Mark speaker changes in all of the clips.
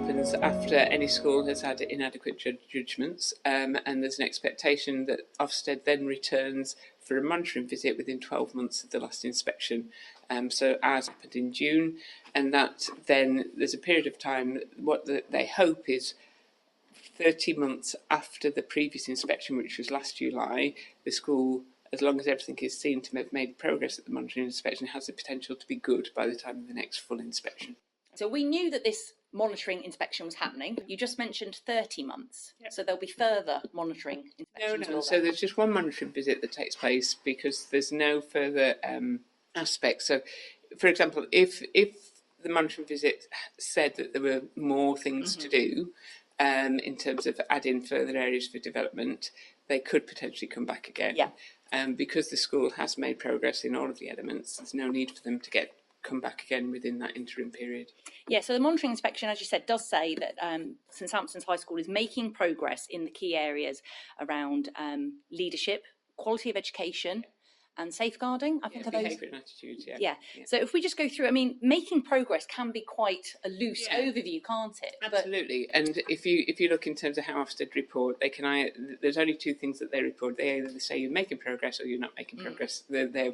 Speaker 1: happens after any school has had inadequate judgments, and there's an expectation that Ofsted then returns for a monitoring visit within 12 months of the last inspection. So ours happened in June, and that then there's a period of time, what they hope is 30 months after the previous inspection, which was last July, the school, as long as everything is seen to have made progress at the monitoring inspection, has the potential to be good by the time of the next full inspection.
Speaker 2: So we knew that this monitoring inspection was happening. You just mentioned 30 months. Yep. So there'll be further monitoring inspections.
Speaker 1: No. So there's just one monitoring visit that takes place because there's no further aspects. So, for example, if the monitoring visit said that there were more things to do in terms of adding further areas for development, they could potentially come back again.
Speaker 2: Yeah.
Speaker 1: Because the school has made progress in all of the elements, there's no need for them to come back again within that interim period.
Speaker 2: Yeah, so the monitoring inspection, as you said, does say that St Sampson's High School is making progress in the key areas around leadership, quality of education, and safeguarding. I think
Speaker 1: behaviour and attitudes.
Speaker 2: Yeah. So if we just go through, I mean, making progress can be quite a loose overview, can't it?
Speaker 1: Absolutely. And if you look in terms of how Ofsted report, there's only two things that they report. They either say you're making progress or you're not making progress. They're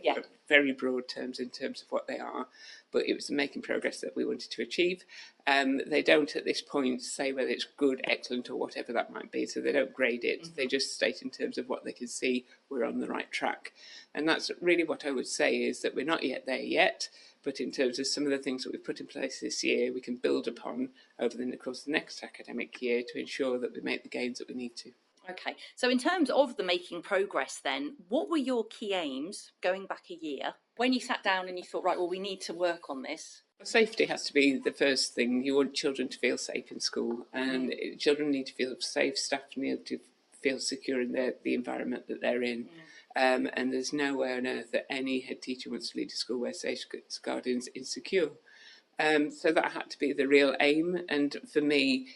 Speaker 1: very broad terms in terms of what they are. But it was the making progress that we wanted to achieve. They don't at this point say whether it's good, excellent, or whatever that might be. So they don't grade it. They just state in terms of what they can see we're on the right track. And that's really what I would say, is that we're not yet there yet. But in terms of some of the things that we've put in place this year, we can build upon over the course of the next academic year to ensure that we make the gains that we need to.
Speaker 2: Okay, so in terms of the making progress then, what were your key aims going back a year when you sat down and you thought, right, well, we need to work on this?
Speaker 1: Safety has to be the first thing. You want children to feel safe in school, and children need to feel safe, staff need to feel secure in the environment that they're in. And there's no way on earth that any head teacher wants to lead a school where safeguarding is insecure. So that had to be the real aim. And for me,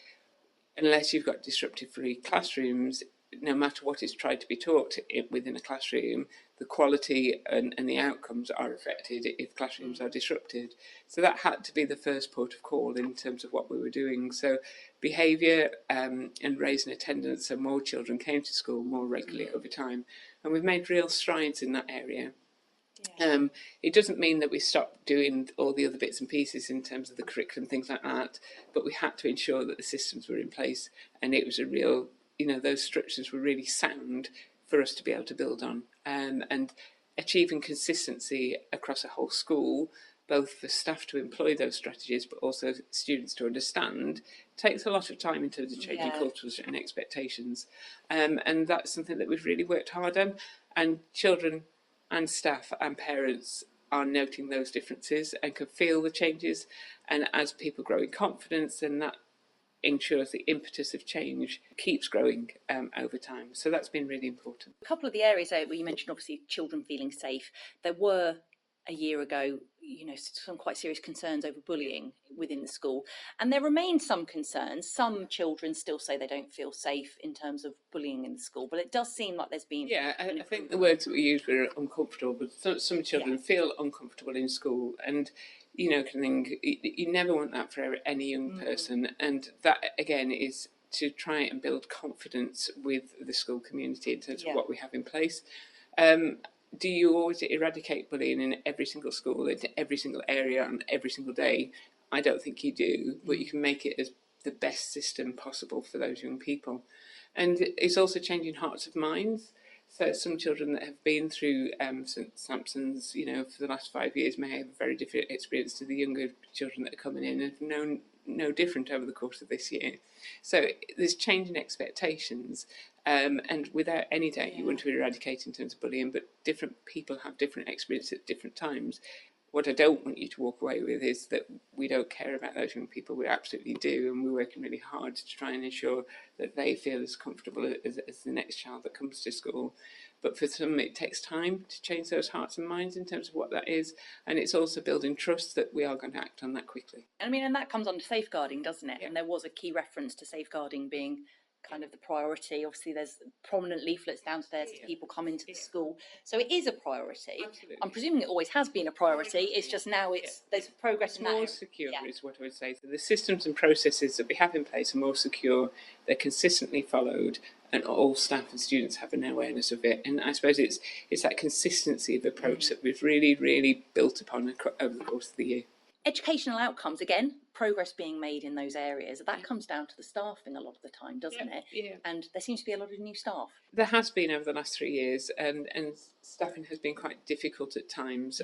Speaker 1: unless you've got disruptive-free classrooms, no matter what is tried to be taught within a classroom, the quality and the outcomes are affected if classrooms are disrupted. So that had to be the first port of call in terms of what we were doing. So behaviour and raising attendance, so more children came to school more regularly over time. And we've made real strides in that area. It doesn't mean that we stopped doing all the other bits and pieces in terms of the curriculum, things like that, but we had to ensure that the systems were in place, and it was a real, those structures were really sound for us to be able to build on. And achieving consistency across a whole school, both for staff to employ those strategies, but also students to understand, takes a lot of time in terms of changing cultures and expectations. And that's something that we've really worked hard on. And children and staff and parents are noting those differences and can feel the changes. And as people grow in confidence, then that ensures the impetus of change keeps growing over time. So that's been really important.
Speaker 2: A couple of the areas where you mentioned, obviously, children feeling safe. There were, a year ago, some quite serious concerns over bullying within the school. And there remain some concerns. Some children still say they don't feel safe in terms of bullying in the school, but it does seem like there's been...
Speaker 1: Yeah, I think the words that we used were uncomfortable, but some children feel uncomfortable in school, and you never want that for any young person. And that, again, is to try and build confidence with the school community in terms of what we have in place. Do you always eradicate bullying in every single school, in every single area, on every single day? I don't think you do, but you can make it as the best system possible for those young people. And it's also changing hearts and minds. So some children that have been through St Sampson's, for the last 5 years may have a very different experience to the younger children that are coming in and have known no different over the course of this year. So there's changing expectations. And without any doubt, you want to eradicate in terms of bullying, but different people have different experiences at different times. What I don't want you to walk away with is that we don't care about those young people. We absolutely do, and we're working really hard to try and ensure that they feel as comfortable as the next child that comes to school. But for some, it takes time to change those hearts and minds in terms of what that is, and it's also building trust that we are going to act on that quickly.
Speaker 2: And that comes under safeguarding, doesn't it? Yeah. And there was a key reference to safeguarding being kind of the priority. Obviously, there's prominent leaflets downstairs as people come into the school, so it is a priority.
Speaker 1: Absolutely.
Speaker 2: I'm presuming it always has been a priority. It's just now there's progress in that
Speaker 1: more
Speaker 2: area.
Speaker 1: secure is what I would say. So the systems and processes that we have in place are more secure. They're consistently followed, and all staff and students have an awareness of it. And I suppose it's that consistency of approach that we've really built upon over the course of the year.
Speaker 2: Educational outcomes, again, progress being made in those areas. That comes down to the staffing a lot of the time, doesn't it?
Speaker 1: Yeah.
Speaker 2: And there seems to be a lot of new staff.
Speaker 1: There has been over the last 3 years, and staffing has been quite difficult at times.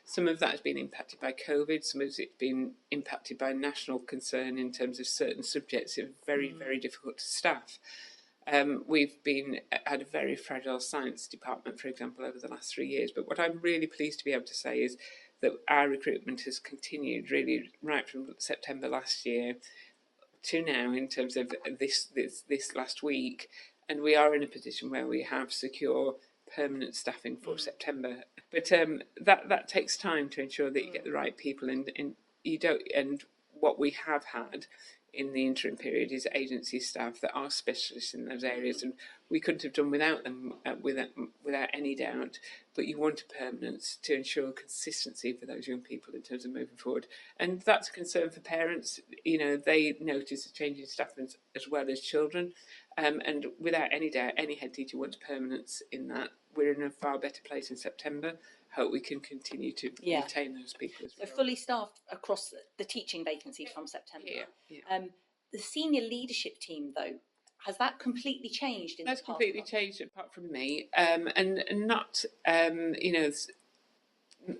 Speaker 1: Some of that has been impacted by COVID, some of it's been impacted by national concern in terms of certain subjects that are very difficult to staff. We've had a very fragile science department, for example, over the last 3 years. But what I'm really pleased to be able to say is that our recruitment has continued really right from September last year to now in terms of this last week. And we are in a position where we have secure permanent staffing for September. But that takes time to ensure that you get the right people, and you don't. And what we have had in the interim period is agency staff that are specialists in those areas, and we couldn't have done without them, without any doubt. But you want a permanence to ensure consistency for those young people in terms of moving forward, and that's a concern for parents. They notice a change in staff as well as children, and without any doubt, any head teacher wants permanence in that. We're in a far better place in September. Hope we can continue to retain those people as well.
Speaker 2: So fully staffed across the teaching vacancies from September. The senior leadership team, though, has that completely changed?
Speaker 1: That's completely changed, apart from me, and not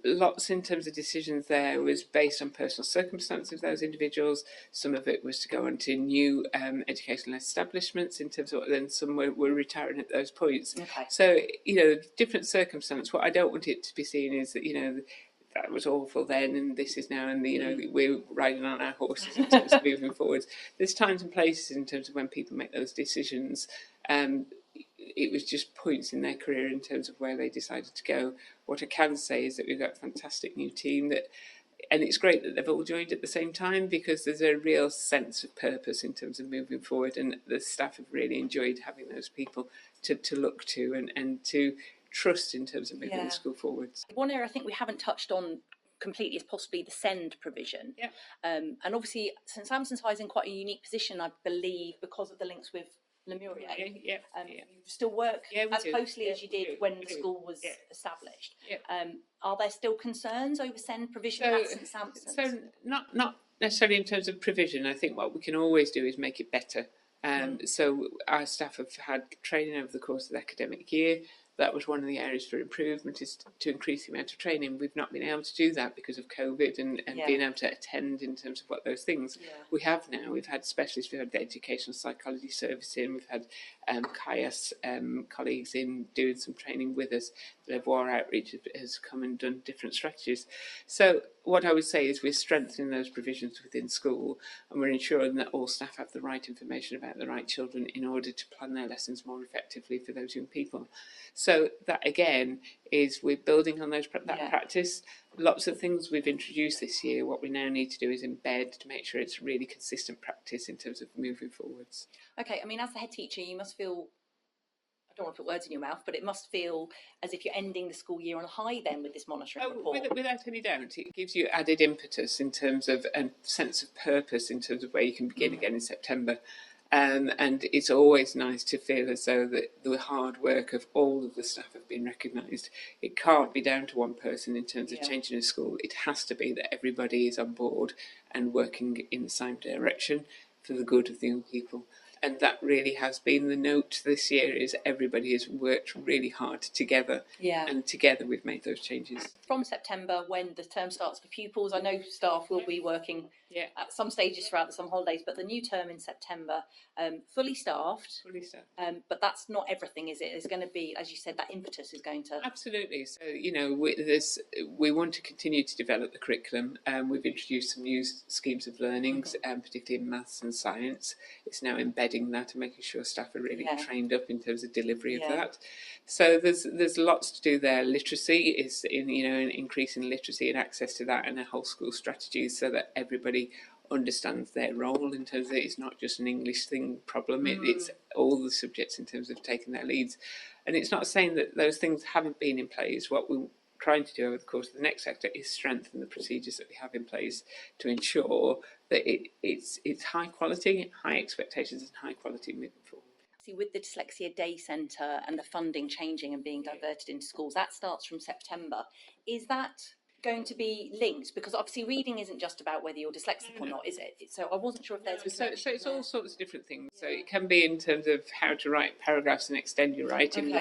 Speaker 1: lots in terms of decisions there was based on personal circumstances of those individuals. Some of it was to go on to new educational establishments in terms of, then some were retiring at those points.
Speaker 2: Okay.
Speaker 1: So, different circumstance. What I don't want it to be seen is that, that was awful then and this is now, and we're riding on our horses in terms of moving forwards. There's times and places in terms of when people make those decisions. It was just points in their career in terms of where they decided to go. What I can say is that we've got a fantastic new team and it's great that they've all joined at the same time, because there's a real sense of purpose in terms of moving forward, and the staff have really enjoyed having those people to look to and to trust in terms of moving the school forwards.
Speaker 2: One area I think we haven't touched on completely is possibly the SEND provision. And obviously St Sampson's High is in quite a unique position, I believe, because of the links with Lemuria. You still work as closely as you did when the school was established. Are there still concerns over SEND provision at St Sampson's?
Speaker 1: So not necessarily in terms of provision. I think what we can always do is make it better. So our staff have had training over the course of the academic year. That was one of the areas for improvement, is to increase the amount of training. We've not been able to do that because of COVID and being able to attend in terms of what those things. We have now. We've had specialists, we've had the educational psychology service in, we've had CAIAS colleagues in doing some training with us. The Levoir Outreach has come and done different strategies. So what I would say is we're strengthening those provisions within school, and we're ensuring that all staff have the right information about the right children in order to plan their lessons more effectively for those young people. So that again is we're building on that practice. Lots of things we've introduced this year. What we now need to do is embed to make sure it's really consistent practice in terms of moving forwards.
Speaker 2: Okay, I mean, as the head teacher, you must feel, I don't want to put words in your mouth, but it must feel as if you're ending the school year on a high then with this monitoring report.
Speaker 1: Without any doubt, it gives you added impetus in terms of a sense of purpose in terms of where you can begin again in September. And it's always nice to feel as though that the hard work of all of the staff have been recognised. It can't be down to one person in terms of changing a school. It has to be that everybody is on board and working in the same direction for the good of the young people. And that really has been the note this year, is everybody has worked really hard together. And together we've made those changes.
Speaker 2: From September, when the term starts for pupils, I know staff will be working at some stages throughout the summer holidays, but the new term in September, fully staffed. But that's not everything, is it? There's going to be, as you said, that impetus is going to...
Speaker 1: Absolutely. So, we want to continue to develop the curriculum. We've introduced some new schemes of learnings, particularly in maths and science. It's now embedding that and making sure staff are really trained up in terms of delivery of that. So there's lots to do there. Literacy is increasing literacy and access to that, and a whole school strategy so that everybody understands their role in terms of it's not just an English thing problem, it's all the subjects in terms of taking their leads. And it's not saying that those things haven't been in place. What we're trying to do over the course of the next sector is strengthen the procedures that we have in place to ensure that it's high quality, high expectations and high quality moving forward.
Speaker 2: See, with the Dyslexia Day Centre and the funding changing and being diverted into schools, that starts from September. Is that going to be linked? Because obviously reading isn't just about whether you're dyslexic or not, is it? So I wasn't sure if there's
Speaker 1: so it's all sorts of different things. So it can be in terms of how to write paragraphs and extend your writing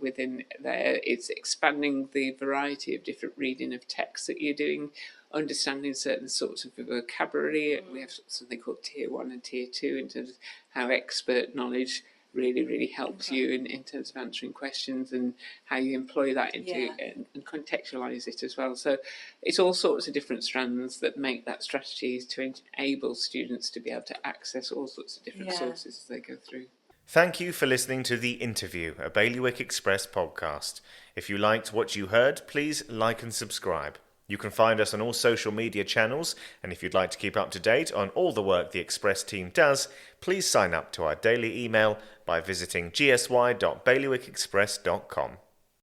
Speaker 1: within there. It's expanding the variety of different reading of text that you're doing, understanding certain sorts of vocabulary. We have something called Tier 1 and Tier 2 in terms of how expert knowledge really helps you in terms of answering questions and how you employ that into and contextualise it as well. So it's all sorts of different strands that make that strategy to enable students to be able to access all sorts of different sources as they go through.
Speaker 3: Thank you for listening to The Interview, a Bailiwick Express podcast. If you liked what you heard, please like and subscribe. You can find us on all social media channels, and if you'd like to keep up to date on all the work the Express team does, please sign up to our daily email by visiting gsy.bailiwickexpress.com.